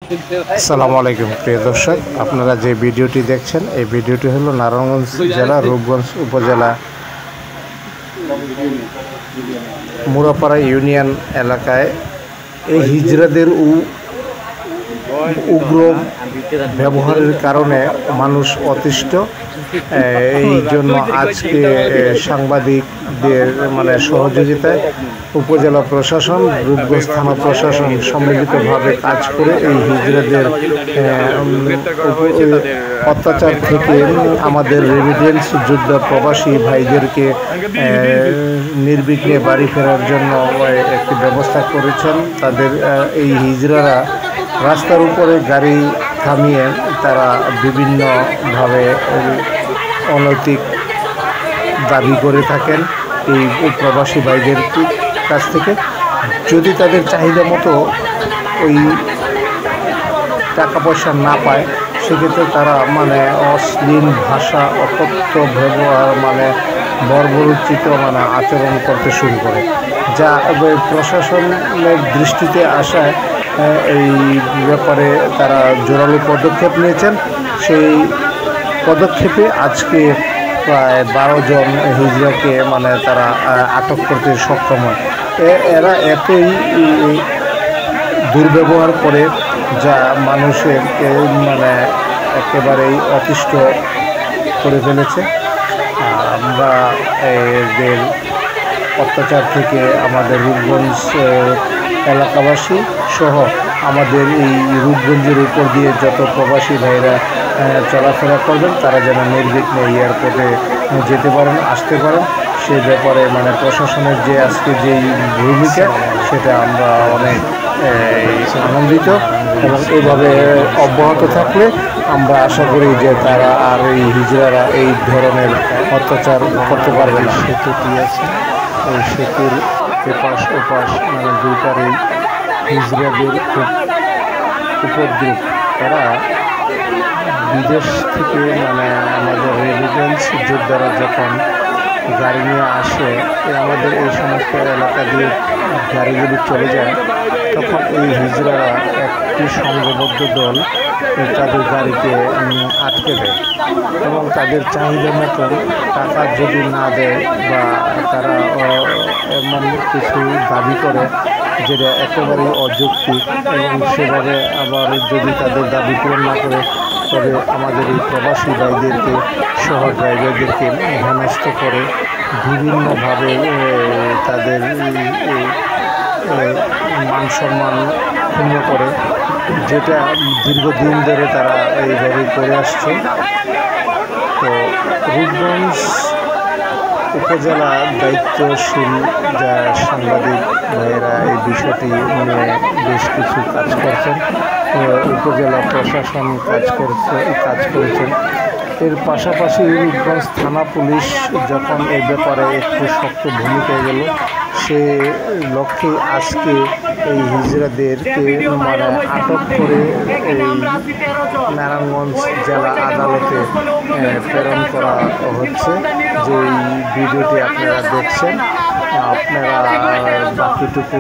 আসসালামু আলাইকুম প্রিয় দর্শক, আপনারা যে ভিডিওটি দেখছেন এই ভিডিওটি হলো নারায়ণগঞ্জ জেলা রূপগঞ্জ উপজেলা মুরাপাড়া ইউনিয়ন এলাকায় এই হিজড়াদের উগ্র ব্যবহারের কারণে মানুষ অতিষ্ঠ। এই জন্য আজকে সাংবাদিকদের সহযোগিতায় উপজেলা প্রশাসন, রূপগঞ্জ থানা প্রশাসন সম্মিলিতভাবে কাজ করে এই হিজড়াদের অত্যাচার থেকে আমাদের রেমিটেন্স যোদ্ধা প্রবাসী ভাইদেরকে নির্বিঘ্নে বাড়ি ফেরার জন্য একটি ব্যবস্থা করেছেন। তাদের এই হিজড়ারা রাস্তার উপরে গাড়ি থামিয়ে তারা বিভিন্নভাবে অনৈতিক দাবি করে থাকেন এই প্রবাসী ভাইদের কাছ থেকে। যদি তাদের চাহিদা মতো ওই টাকা পয়সা না পায়, সেক্ষেত্রে তারা অশ্লীল ভাষা, অকথ্য ব্যবহার, বর্বরোচিত আচরণ করতে শুরু করে, যা প্রশাসনের দৃষ্টিতে আসায় এই ব্যাপারে তারা জোরালো পদক্ষেপ নিয়েছেন। সেই পদক্ষেপে আজকে প্রায় 12 জন হিজড়াকে তারা আটক করতে সক্ষম হয়। এরা এতই দুর্ব্যবহার করে যা মানুষের একেবারেই অতিষ্ঠ করে ফেলেছে। আমরা এদের অত্যাচার থেকে আমাদের রূপগঞ্জ এলাকাবাসী সহ আমাদের এই রূপগঞ্জের উপর দিয়ে যত প্রবাসী ভাইরা চলাফেরা করবেন, তারা যেন নির্বিঘ্নে এয়ারপোর্টে যেতে পারেন, আসতে পারেন, সে ব্যাপারে প্রশাসনের যে আজকে যেই ভূমিকা, সেটা আমরা অনেক আনন্দিত। এবং এইভাবে অব্যাহত থাকলে আমরা আশা করি যে তারা আর এই হিজড়ারা এই ধরনের অত্যাচার করতে পারবে না। সেতুটি আছে, এই সেতুর এপাশ ওপাশ দুই পারেই হিজড়াদের খুব উপদ্রব। তারা বিদেশ থেকে আমাদের রেমিটেন্স যোদ্ধারা যখন গাড়ি নিয়ে আসে, আমাদের এই সমস্ত এলাকা দিয়ে গাড়িগুলি চলে যায়, তখন এই হিজড়ারা একটি সংঘবদ্ধ দল তাদের গাড়িকে আটকে দেয় এবং তাদের চাহিদা মতন টাকা যদি না দেয় বা তারা এমন কিছু দাবি করে যেটা একেবারেই অযৌক্তিক, এবং সেভাবে আবার যদি তাদের দাবি পূরণ না করে, তবে আমাদের এই প্রবাসী ভাইদেরকে সহ ড্রাইভারদেরকে হেনস্থ করে বিভিন্নভাবে তাদের মান সম্মান ক্ষুণ্ণ করে, যেটা দীর্ঘদিন ধরে তারা এইভাবে করে আসছে। তো রূপগঞ্জ উপজেলা দায়িত্বশীল যা সাংবাদিক ভাইয়েরা এই বিষয়টি নিয়ে বেশ কিছু কাজ করছেন, উপজেলা প্রশাসন কাজ করেছেন। এর পাশাপাশি রূপগঞ্জ থানা পুলিশ যখন এই ব্যাপারে একটু শক্ত ভূমিকায় গেল, সে লক্ষ্যে আজকে এই হিজড়াদেরকে আটক করে এই নারায়ণগঞ্জ জেলা আদালতে প্রেরণ করা হচ্ছে। যে ভিডিওটি আপনারা দেখছেন, আপনারা বাকিটুকু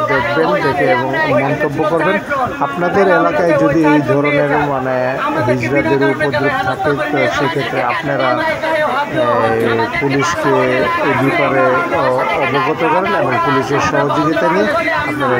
দেখবেন, দেখে এবং মন্তব্য করবেন। আপনাদের এলাকায় যদি এই ধরনের হিজড়াদের উপদ্রব থাকে, তো সেক্ষেত্রে আপনারা পুলিশকে এই ব্যাপারে অবগত করেন এবং পুলিশের সহযোগিতা নিয়ে আপনারা